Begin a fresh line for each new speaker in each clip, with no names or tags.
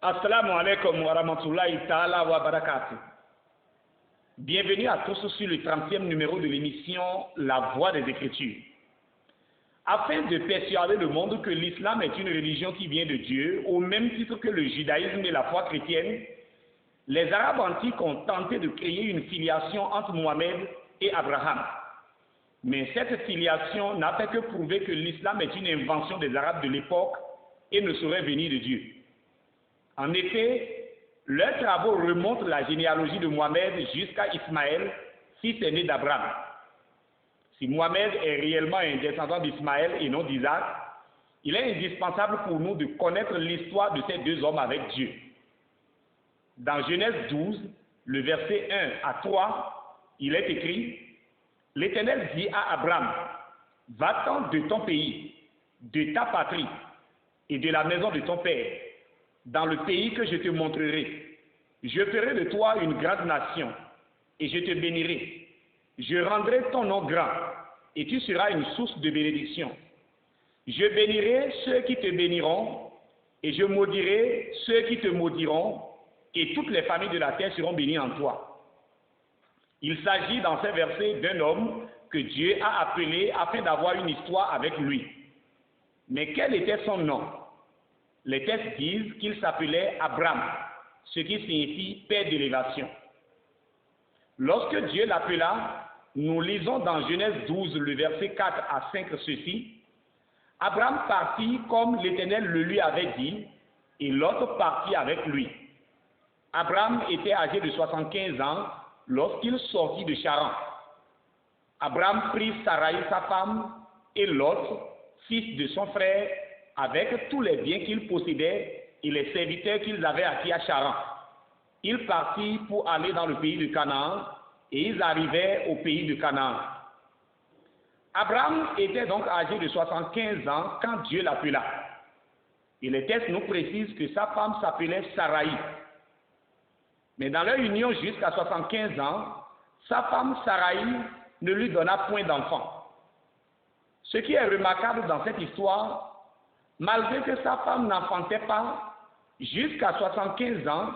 Assalamu alaikum wa rahmatullahi ta'ala wa barakatuh. Bienvenue à tous sur le 30e numéro de l'émission La Voix des Écritures. Afin de persuader le monde que l'islam est une religion qui vient de Dieu, au même titre que le judaïsme et la foi chrétienne, les Arabes antiques ont tenté de créer une filiation entre Mohammed et Abraham. Mais cette filiation n'a fait que prouver que l'islam est une invention des Arabes de l'époque et ne saurait venir de Dieu. En effet, leurs travaux remontent la généalogie de Mohammed jusqu'à Ismaël, fils aîné d'Abraham. Si Mohammed est réellement un descendant d'Ismaël et non d'Isaac, il est indispensable pour nous de connaître l'histoire de ces deux hommes avec Dieu. Dans Genèse 12, le verset 1 à 3, il est écrit « L'Éternel dit à Abraham, va-t'en de ton pays, de ta patrie et de la maison de ton père, dans le pays que je te montrerai. Je ferai de toi une grande nation, et je te bénirai. Je rendrai ton nom grand, et tu seras une source de bénédiction. Je bénirai ceux qui te béniront, et je maudirai ceux qui te maudiront, et toutes les familles de la terre seront bénies en toi. » Il s'agit dans ces versets d'un homme que Dieu a appelé afin d'avoir une histoire avec lui. Mais quel était son nom? Les textes disent qu'il s'appelait Abraham, ce qui signifie père d'élévation. Lorsque Dieu l'appela, nous lisons dans Genèse 12, le verset 4 à 5 ceci. Abraham partit comme l'Éternel le lui avait dit, et l'autre partit avec lui. Abraham était âgé de 75 ans lorsqu'il sortit de Charan. Abraham prit Sarai sa femme et l'autre, fils de son frère, avec tous les biens qu'ils possédaient et les serviteurs qu'ils avaient acquis à Charan. Ils partirent pour aller dans le pays de Canaan et ils arrivaient au pays de Canaan. Abraham était donc âgé de 75 ans quand Dieu l'appela. Et les textes nous précisent que sa femme s'appelait Sarai. Mais dans leur union jusqu'à 75 ans, sa femme Sarai ne lui donna point d'enfant. Ce qui est remarquable dans cette histoire, malgré que sa femme n'enfantait pas, jusqu'à 75 ans,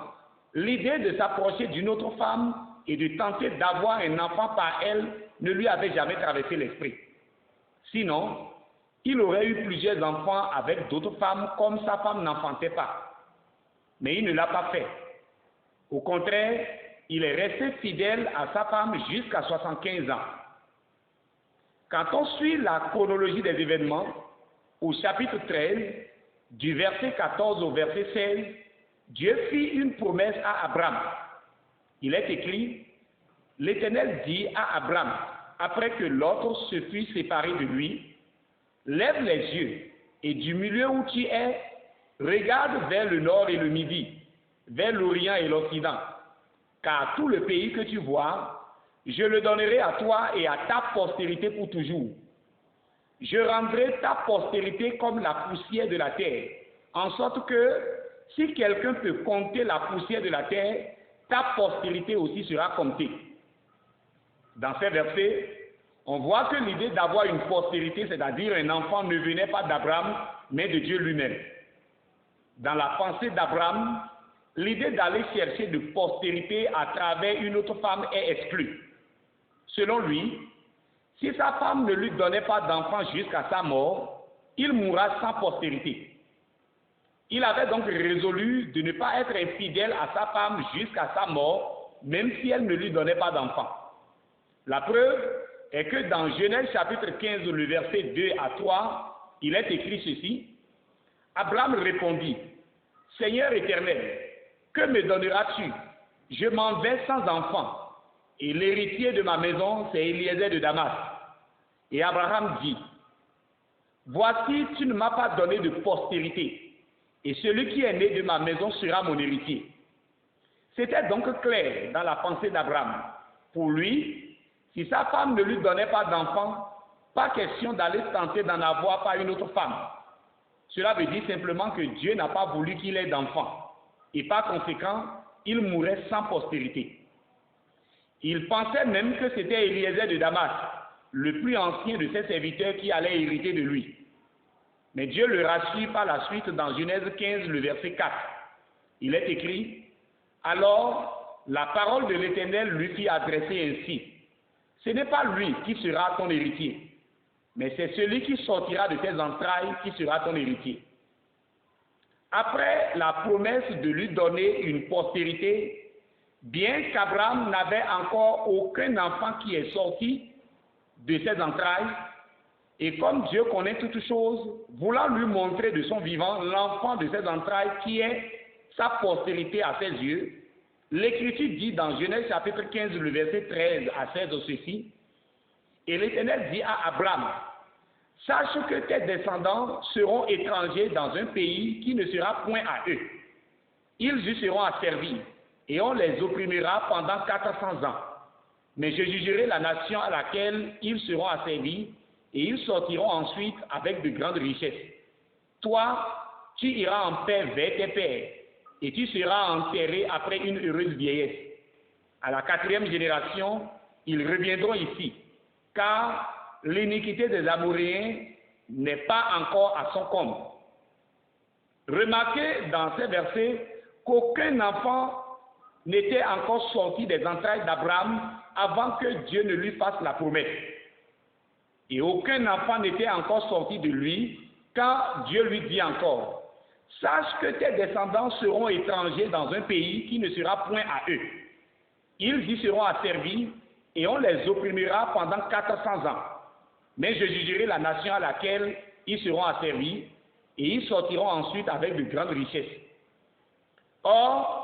l'idée de s'approcher d'une autre femme et de tenter d'avoir un enfant par elle ne lui avait jamais traversé l'esprit. Sinon, il aurait eu plusieurs enfants avec d'autres femmes comme sa femme n'enfantait pas. Mais il ne l'a pas fait. Au contraire, il est resté fidèle à sa femme jusqu'à 75 ans. Quand on suit la chronologie des événements, au chapitre 13, du verset 14 au verset 16, Dieu fit une promesse à Abraham. Il est écrit, « L'Éternel dit à Abraham, après que l'autre se fut séparé de lui, « Lève les yeux, et du milieu où tu es, regarde vers le nord et le midi, vers l'Orient et l'Occident, car tout le pays que tu vois, je le donnerai à toi et à ta postérité pour toujours. Je rendrai ta postérité comme la poussière de la terre, en sorte que si quelqu'un peut compter la poussière de la terre, ta postérité aussi sera comptée. » Dans ces versets, on voit que l'idée d'avoir une postérité, c'est-à-dire un enfant, ne venait pas d'Abraham, mais de Dieu lui-même. Dans la pensée d'Abraham, l'idée d'aller chercher de postérité à travers une autre femme est exclue. Selon lui, si sa femme ne lui donnait pas d'enfant jusqu'à sa mort, il mourra sans postérité. Il avait donc résolu de ne pas être infidèle à sa femme jusqu'à sa mort, même si elle ne lui donnait pas d'enfant. La preuve est que dans Genèse chapitre 15, le verset 2 à 3, il est écrit ceci. Abraham répondit, « Seigneur éternel, que me donneras-tu? Je m'en vais sans enfant. Et l'héritier de ma maison, c'est Eliezer de Damas. » Et Abraham dit, « Voici, tu ne m'as pas donné de postérité, et celui qui est né de ma maison sera mon héritier. » C'était donc clair dans la pensée d'Abraham. Pour lui, si sa femme ne lui donnait pas d'enfant, pas question d'aller tenter d'en avoir par une autre femme. Cela veut dire simplement que Dieu n'a pas voulu qu'il ait d'enfant, et par conséquent, il mourrait sans postérité. Il pensait même que c'était Eliezer de Damas, le plus ancien de ses serviteurs, qui allait hériter de lui. Mais Dieu le rassure par la suite dans Genèse 15, le verset 4. Il est écrit, alors la parole de l'Éternel lui fit adresser ainsi, ce n'est pas lui qui sera ton héritier, mais c'est celui qui sortira de tes entrailles qui sera ton héritier. Après la promesse de lui donner une postérité, bien qu'Abraham n'avait encore aucun enfant qui est sorti de ses entrailles, et comme Dieu connaît toutes choses, voulant lui montrer de son vivant l'enfant de ses entrailles qui est sa postérité à ses yeux, l'Écriture dit dans Genèse chapitre 15, le verset 13 à 16 ceci, et l'Éternel dit à Abraham, sache que tes descendants seront étrangers dans un pays qui ne sera point à eux. Ils y seront asservis, et on les opprimera pendant 400 ans. Mais je jugerai la nation à laquelle ils seront asservis, et ils sortiront ensuite avec de grandes richesses. Toi, tu iras en paix vers tes pères, et tu seras enterré après une heureuse vieillesse. À la 4e génération, ils reviendront ici, car l'iniquité des Amoréens n'est pas encore à son comble. Remarquez dans ces versets qu'aucun enfant n'était encore sorti des entrailles d'Abraham avant que Dieu ne lui fasse la promesse. Et aucun enfant n'était encore sorti de lui quand Dieu lui dit encore, sache que tes descendants seront étrangers dans un pays qui ne sera point à eux. Ils y seront asservis et on les opprimera pendant 400 ans. Mais je jugerai la nation à laquelle ils seront asservis et ils sortiront ensuite avec de grandes richesses. Or,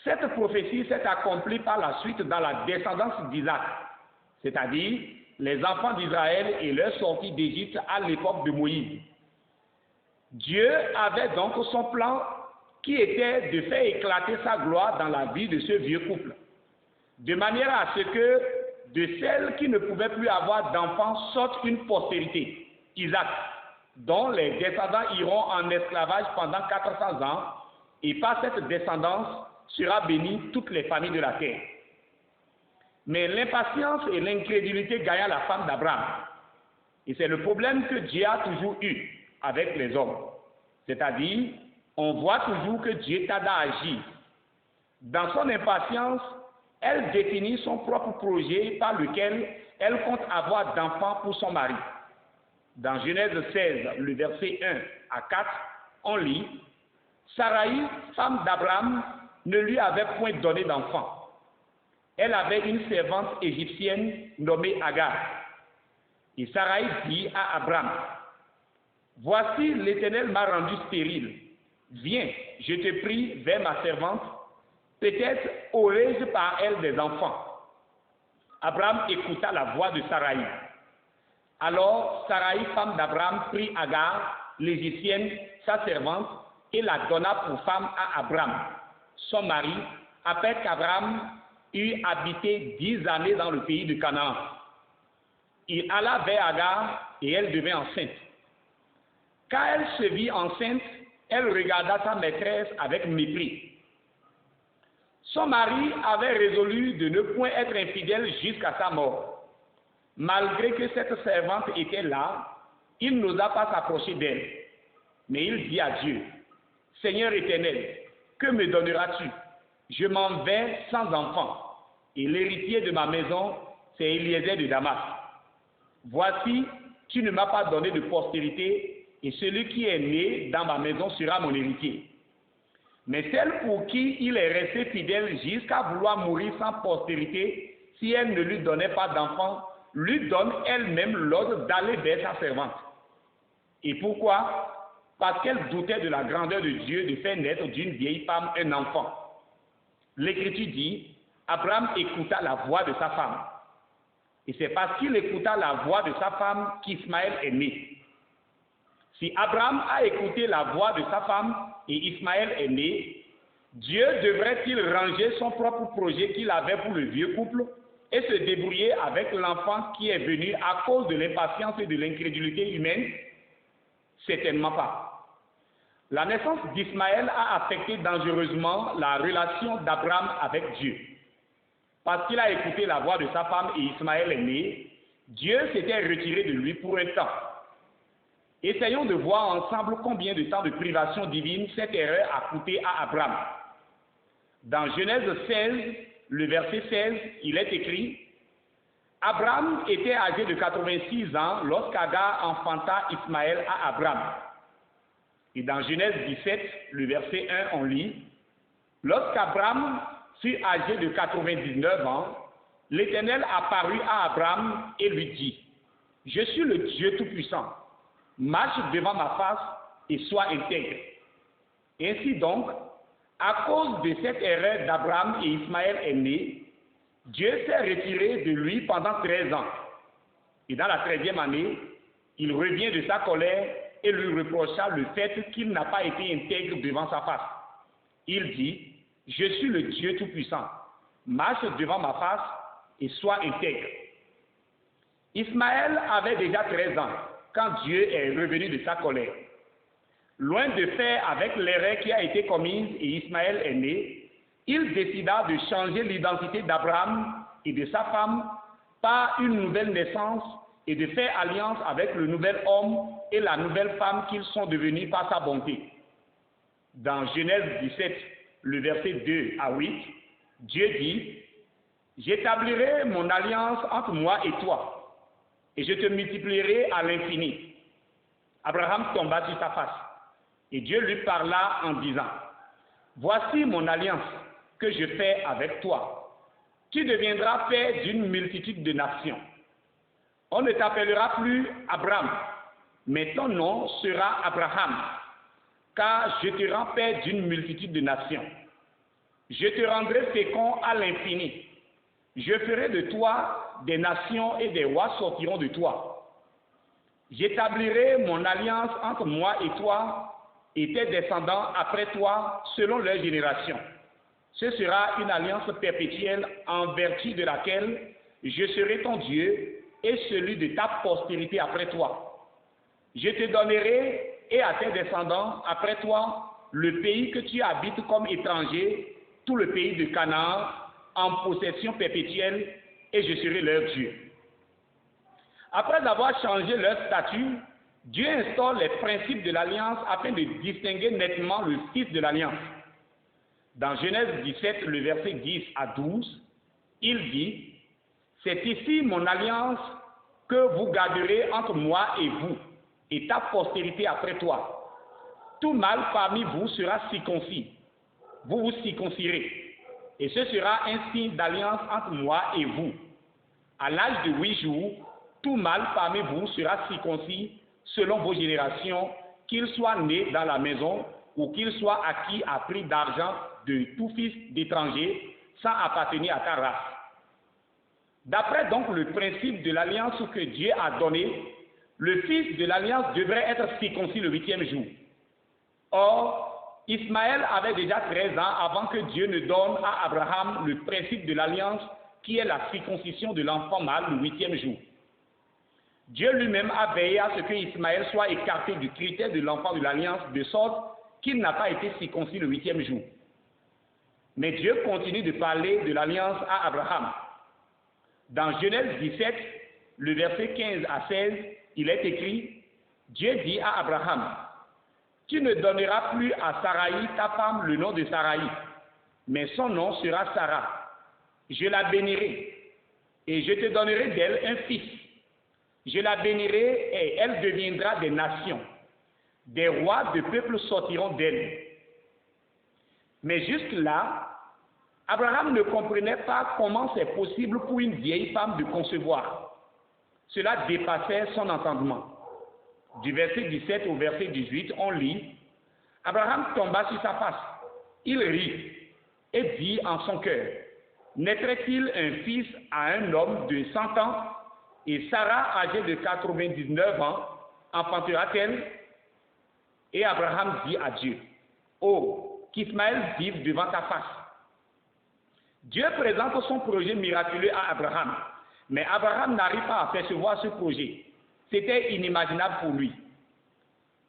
cette prophétie s'est accomplie par la suite dans la descendance d'Isaac, c'est-à-dire les enfants d'Israël et leur sortie d'Égypte à l'époque de Moïse. Dieu avait donc son plan qui était de faire éclater sa gloire dans la vie de ce vieux couple, de manière à ce que de celles qui ne pouvaient plus avoir d'enfants sorte une postérité, Isaac, dont les descendants iront en esclavage pendant 400 ans, et par cette descendance sera bénie toutes les familles de la terre. Mais l'impatience et l'incrédulité gagna la femme d'Abraham. Et c'est le problème que Dieu a toujours eu avec les hommes. C'est-à-dire, on voit toujours que Dieu tarde à agir. Dans son impatience, elle définit son propre projet par lequel elle compte avoir d'enfants pour son mari. Dans Genèse 16, le verset 1 à 4, on lit « Saraï, femme d'Abraham, ne lui avait point donné d'enfant. Elle avait une servante égyptienne nommée Agar. Et Saraï dit à Abraham, « Voici, l'Éternel m'a rendu stérile. Viens, je te prie, vers ma servante. Peut-être aurai-je par elle des enfants. » Abraham écouta la voix de Saraï. Alors Saraï, femme d'Abraham, prit Agar, l'Égyptienne, sa servante, et la donna pour femme à Abraham, son mari, après qu'Abraham eut habité 10 années dans le pays de Canaan. Il alla vers Agar et elle devint enceinte. Quand elle se vit enceinte, elle regarda sa maîtresse avec mépris. Son mari avait résolu de ne point être infidèle jusqu'à sa mort. Malgré que cette servante était là, il n'osa pas s'approcher d'elle. Mais il dit à Dieu, « Seigneur éternel, que me donneras-tu? Je m'en vais sans enfant, et l'héritier de ma maison, c'est Eliezer de Damas. Voici, tu ne m'as pas donné de postérité, et celui qui est né dans ma maison sera mon héritier. Mais celle pour qui il est resté fidèle jusqu'à vouloir mourir sans postérité, si elle ne lui donnait pas d'enfant, lui donne elle-même l'ordre d'aller vers sa servante. Et pourquoi? Parce qu'elle doutait de la grandeur de Dieu de faire naître d'une vieille femme un enfant. L'Écriture dit, Abraham écouta la voix de sa femme. Et c'est parce qu'il écouta la voix de sa femme qu'Ismaël est né. Si Abraham a écouté la voix de sa femme et Ismaël est né, Dieu devrait-il ranger son propre projet qu'il avait pour le vieux couple et se débrouiller avec l'enfant qui est venu à cause de l'impatience et de l'incrédulité humaine? Certainement pas. La naissance d'Ismaël a affecté dangereusement la relation d'Abraham avec Dieu. Parce qu'il a écouté la voix de sa femme et Ismaël est né, Dieu s'était retiré de lui pour un temps. Essayons de voir ensemble combien de temps de privation divine cette erreur a coûté à Abraham. Dans Genèse 16, le verset 16, il est écrit: Abraham était âgé de 86 ans lorsqu'Agar enfanta Ismaël à Abraham. Et dans Genèse 17, le verset 1, on lit: Lorsqu'Abraham fut âgé de 99 ans, l'Éternel apparut à Abraham et lui dit: Je suis le Dieu Tout-Puissant, marche devant ma face et sois intègre. Ainsi donc, à cause de cette erreur d'Abraham et Ismaël est né, Dieu s'est retiré de lui pendant 13 ans. Et dans la 13e année, il revient de sa colère et lui reprocha le fait qu'il n'a pas été intègre devant sa face. Il dit: Je suis le Dieu Tout-Puissant, marche devant ma face et sois intègre. Ismaël avait déjà 13 ans quand Dieu est revenu de sa colère. Loin de faire avec l'erreur qui a été commise et Ismaël est né, il décida de changer l'identité d'Abraham et de sa femme par une nouvelle naissance et de faire alliance avec le nouvel homme et la nouvelle femme qu'ils sont devenus par sa bonté. Dans Genèse 17, le verset 2 à 8, Dieu dit: J'établirai mon alliance entre moi et toi, et je te multiplierai à l'infini. Abraham tomba sur sa face, et Dieu lui parla en disant: Voici mon alliance que je fais avec toi. Tu deviendras père d'une multitude de nations. On ne t'appellera plus Abraham, mais ton nom sera Abraham, car je te rends père d'une multitude de nations. Je te rendrai fécond à l'infini. Je ferai de toi des nations et des rois sortiront de toi. J'établirai mon alliance entre moi et toi et tes descendants après toi selon leur génération. Ce sera une alliance perpétuelle en vertu de laquelle je serai ton Dieu et celui de ta postérité après toi. Je te donnerai et à tes descendants après toi le pays que tu habites comme étranger, tout le pays de Canaan, en possession perpétuelle, et je serai leur Dieu. Après avoir changé leur statut, Dieu instaure les principes de l'alliance afin de distinguer nettement le fils de l'alliance. Dans Genèse 17, le verset 10 à 12, il dit: C'est ici mon alliance que vous garderez entre moi et vous, et ta postérité après toi. Tout mâle parmi vous sera circoncis. Vous vous circoncirez. Et ce sera un signe d'alliance entre moi et vous. À l'âge de 8 jours, tout mâle parmi vous sera circoncis selon vos générations, qu'il soit né dans la maison ou qu'il soit acquis à prix d'argent de tout fils d'étranger sans appartenir à ta race. D'après donc le principe de l'alliance que Dieu a donné, le fils de l'alliance devrait être circoncis le 8e jour. Or, Ismaël avait déjà 13 ans avant que Dieu ne donne à Abraham le principe de l'alliance qui est la circoncision de l'enfant mâle le 8e jour. Dieu lui-même a veillé à ce que Ismaël soit écarté du critère de l'enfant de l'alliance de sorte qu'il n'a pas été circoncis le 8e jour. Mais Dieu continue de parler de l'alliance à Abraham. Dans Genèse 17, le verset 15 à 16, il est écrit: Dieu dit à Abraham: Tu ne donneras plus à Saraï, ta femme, le nom de Saraï, mais son nom sera Sarah. Je la bénirai, et je te donnerai d'elle un fils. Je la bénirai, et elle deviendra des nations. Des rois de peuples sortiront d'elle. Mais jusque-là, Abraham ne comprenait pas comment c'est possible pour une vieille femme de concevoir. Cela dépassait son entendement. Du verset 17 au verset 18, on lit: Abraham tomba sur sa face. Il rit et dit en son cœur: Naîtrait-il un fils à un homme de 100 ans, et Sarah, âgée de 99 ans, enfantera-t-elle? Et Abraham dit à Dieu: Oh, qu'Ismaël vive devant ta face. Dieu présente son projet miraculeux à Abraham, mais Abraham n'arrive pas à percevoir ce projet. C'était inimaginable pour lui.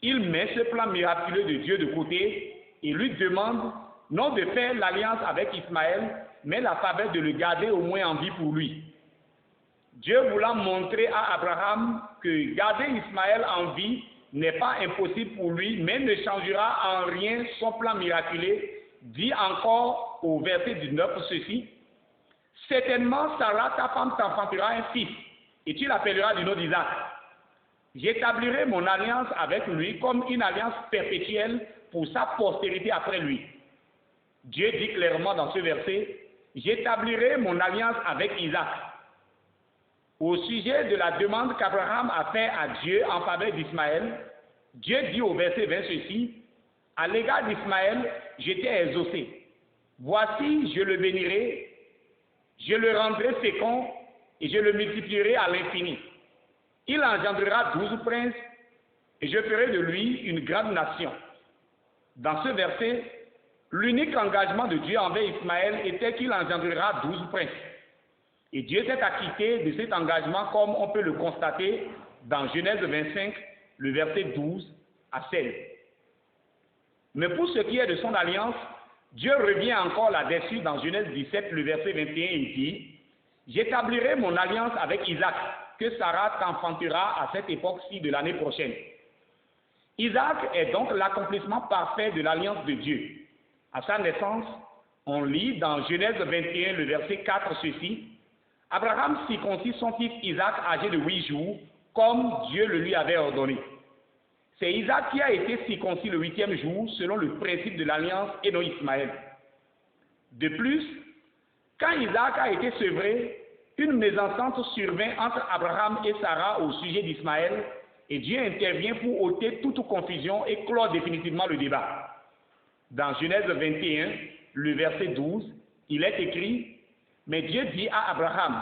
Il met ce plan miraculeux de Dieu de côté et lui demande non de faire l'alliance avec Ismaël, mais la faveur de le garder au moins en vie pour lui. Dieu voulant montrer à Abraham que garder Ismaël en vie n'est pas impossible pour lui, mais ne changera en rien son plan miraculeux, dit encore au verset 19 ceci: « Certainement, Sarah, ta femme, t'enfantera un fils, et tu l'appelleras du nom d'Isaac. J'établirai mon alliance avec lui comme une alliance perpétuelle pour sa postérité après lui. » Dieu dit clairement dans ce verset: « J'établirai mon alliance avec Isaac. » Au sujet de la demande qu'Abraham a faite à Dieu en faveur d'Ismaël, Dieu dit au verset 20 ceci: « À l'égard d'Ismaël, je t'ai exaucé. Voici, je le bénirai, je le rendrai fécond et je le multiplierai à l'infini. Il engendrera 12 princes et je ferai de lui une grande nation. » Dans ce verset, l'unique engagement de Dieu envers Ismaël était qu'il engendrera 12 princes. Et Dieu s'est acquitté de cet engagement comme on peut le constater dans Genèse 25, le verset 12 à 16. Mais pour ce qui est de son alliance, Dieu revient encore là-dessus dans Genèse 17, le verset 21, il dit: « J'établirai mon alliance avec Isaac, que Sarah t'enfantera à cette époque-ci de l'année prochaine. » Isaac est donc l'accomplissement parfait de l'alliance de Dieu. À sa naissance, on lit dans Genèse 21, le verset 4, ceci: « Abraham circoncit son fils Isaac âgé de 8 jours, comme Dieu le lui avait ordonné. » C'est Isaac qui a été circoncis le 8e jour, selon le principe de l'alliance, et non Ismaël. De plus, quand Isaac a été sevré, une mésentente survint entre Abraham et Sarah au sujet d'Ismaël, et Dieu intervient pour ôter toute confusion et clore définitivement le débat. Dans Genèse 21, le verset 12, il est écrit: « Mais Dieu dit à Abraham,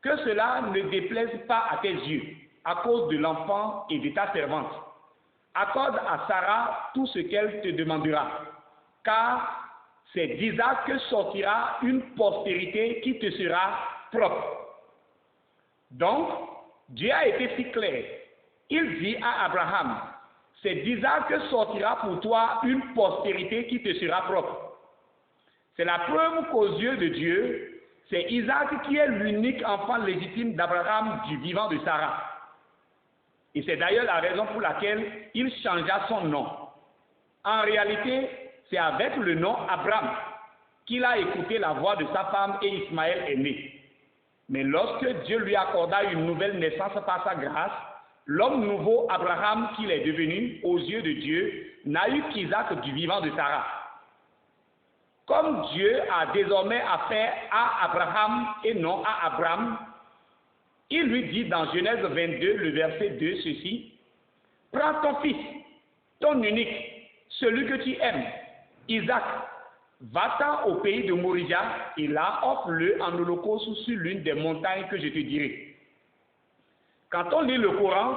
que cela ne déplaise pas à tes yeux, à cause de l'enfant et de ta servante. Accorde à Sarah tout ce qu'elle te demandera, car c'est d'Isaac que sortira une postérité qui te sera propre. » Donc, Dieu a été si clair. Il dit à Abraham: « C'est d'Isaac que sortira pour toi une postérité qui te sera propre. » C'est la preuve qu'aux yeux de Dieu, c'est Isaac qui est l'unique enfant légitime d'Abraham du vivant de Sarah. Et c'est d'ailleurs la raison pour laquelle il changea son nom. En réalité, c'est avec le nom Abraham qu'il a écouté la voix de sa femme et Ismaël est né. Mais lorsque Dieu lui accorda une nouvelle naissance par sa grâce, l'homme nouveau Abraham qu'il est devenu aux yeux de Dieu n'a eu qu'Isaac du vivant de Sarah. Comme Dieu a désormais affaire à Abraham et non à Abraham, il lui dit dans Genèse 22, le verset 2, ceci: « Prends ton fils, ton unique, celui que tu aimes, Isaac, va-t'en au pays de Moria et là offre-le en holocauste sur l'une des montagnes que je te dirai. » Quand on lit le Coran,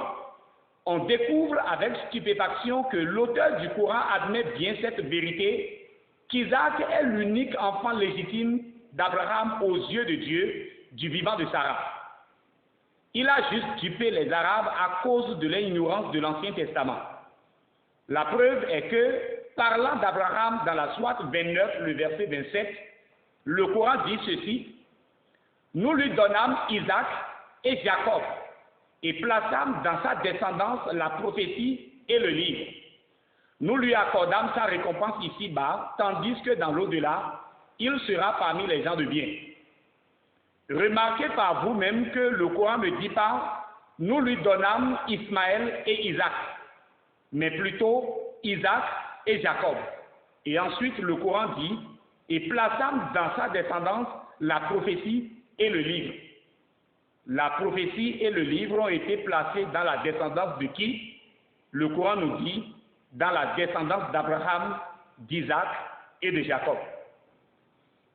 on découvre avec stupéfaction que l'auteur du Coran admet bien cette vérité, qu'Isaac est l'unique enfant légitime d'Abraham aux yeux de Dieu, du vivant de Sarah. Il a juste dupé les Arabes à cause de l'ignorance de l'Ancien Testament. La preuve est que, parlant d'Abraham dans la Sourate 29, le verset 27, le Coran dit ceci: « Nous lui donnâmes Isaac et Jacob, et plaçâmes dans sa descendance la prophétie et le livre. Nous lui accordâmes sa récompense ici-bas, tandis que dans l'au-delà, il sera parmi les gens de bien. » Remarquez par vous-même que le Coran ne dit pas « nous lui donnâmes Ismaël et Isaac », mais plutôt Isaac et Jacob. Et ensuite le Coran dit « et plaçâmes dans sa descendance la prophétie et le livre ». La prophétie et le livre ont été placés dans la descendance de qui? Le Coran nous dit dans la descendance d'Abraham, d'Isaac et de Jacob.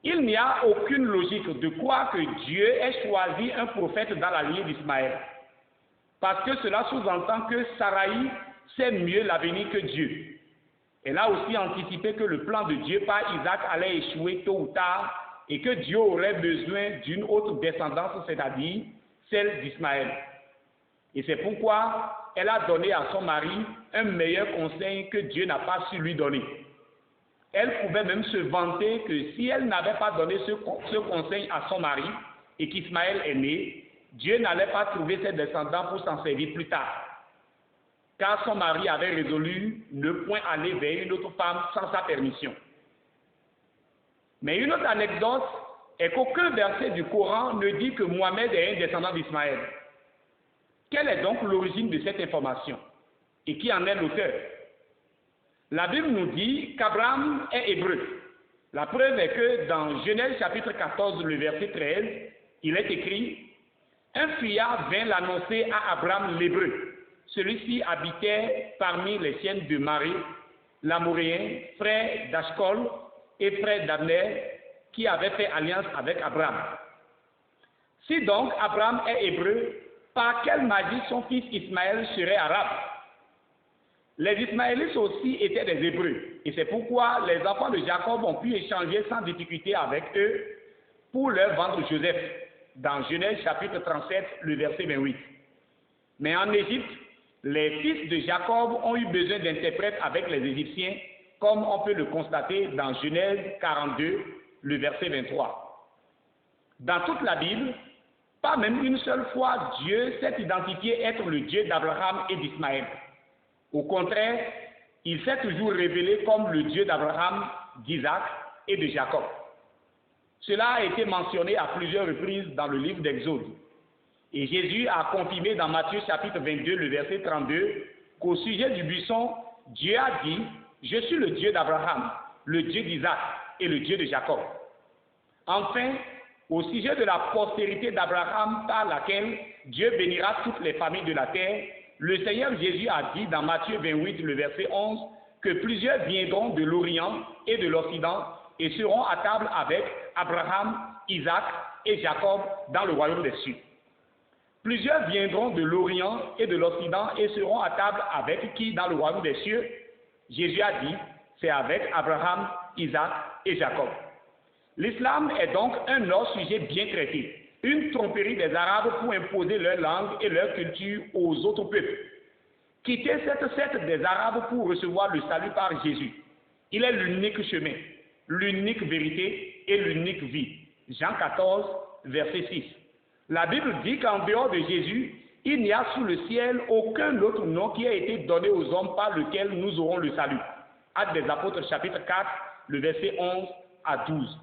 Il n'y a aucune logique de croire que Dieu ait choisi un prophète dans la lignée d'Ismaël, parce que cela sous-entend que Saraï sait mieux l'avenir que Dieu. Elle a aussi anticipé que le plan de Dieu par Isaac allait échouer tôt ou tard et que Dieu aurait besoin d'une autre descendance, c'est-à-dire celle d'Ismaël. Et c'est pourquoi elle a donné à son mari un meilleur conseil que Dieu n'a pas su lui donner. Elle pouvait même se vanter que si elle n'avait pas donné ce conseil à son mari et qu'Ismaël est né, Dieu n'allait pas trouver ses descendants pour s'en servir plus tard. Car son mari avait résolu ne point aller vers une autre femme sans sa permission. Mais une autre anecdote est qu'aucun verset du Coran ne dit que Mohamed est un descendant d'Ismaël. Quelle est donc l'origine de cette information? Et qui en est l'auteur? La Bible nous dit qu'Abraham est hébreu. La preuve est que dans Genèse chapitre 14, le verset 13, il est écrit « Un fuyard vint l'annoncer à Abraham l'hébreu. Celui-ci habitait parmi les siennes de Marie, l'Amoréen, frère d'Ashcol et frère d'Abner, qui avait fait alliance avec Abraham. Si donc Abraham est hébreu, par quelle magie son fils Ismaël serait arabe? Les Ismaélites aussi étaient des Hébreux, et c'est pourquoi les enfants de Jacob ont pu échanger sans difficulté avec eux pour leur vendre Joseph, dans Genèse chapitre 37, le verset 28. Mais en Égypte, les fils de Jacob ont eu besoin d'interprètes avec les Égyptiens, comme on peut le constater dans Genèse 42, le verset 23. Dans toute la Bible, pas même une seule fois Dieu s'est identifié être le Dieu d'Abraham et d'Ismaël. Au contraire, il s'est toujours révélé comme le Dieu d'Abraham, d'Isaac et de Jacob. Cela a été mentionné à plusieurs reprises dans le livre d'Exode. Et Jésus a confirmé dans Matthieu chapitre 22, le verset 32, qu'au sujet du buisson, Dieu a dit « Je suis le Dieu d'Abraham, le Dieu d'Isaac et le Dieu de Jacob ». Enfin, au sujet de la postérité d'Abraham par laquelle Dieu bénira toutes les familles de la terre, le Seigneur Jésus a dit dans Matthieu 28, le verset 11, que plusieurs viendront de l'Orient et de l'Occident et seront à table avec Abraham, Isaac et Jacob dans le royaume des cieux. Plusieurs viendront de l'Orient et de l'Occident et seront à table avec qui dans le royaume des cieux? Jésus a dit, c'est avec Abraham, Isaac et Jacob. L'islam est donc un autre sujet bien traité. Une tromperie des Arabes pour imposer leur langue et leur culture aux autres peuples. Quitter cette secte des Arabes pour recevoir le salut par Jésus. Il est l'unique chemin, l'unique vérité et l'unique vie. Jean 14, verset 6. La Bible dit qu'en dehors de Jésus, il n'y a sous le ciel aucun autre nom qui a été donné aux hommes par lequel nous aurons le salut. Actes des Apôtres, chapitre 4, le verset 11 à 12.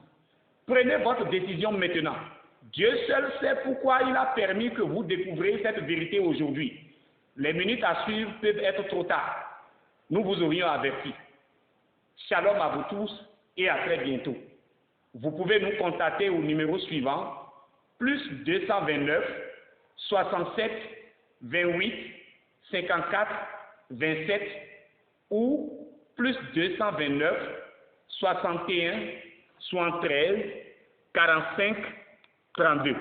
Prenez votre décision maintenant. Dieu seul sait pourquoi il a permis que vous découvriez cette vérité aujourd'hui. Les minutes à suivre peuvent être trop tard. Nous vous aurions averti. Shalom à vous tous et à très bientôt. Vous pouvez nous contacter au numéro suivant, plus 229 67 28 54 27 ou plus 229 61 73 45 32.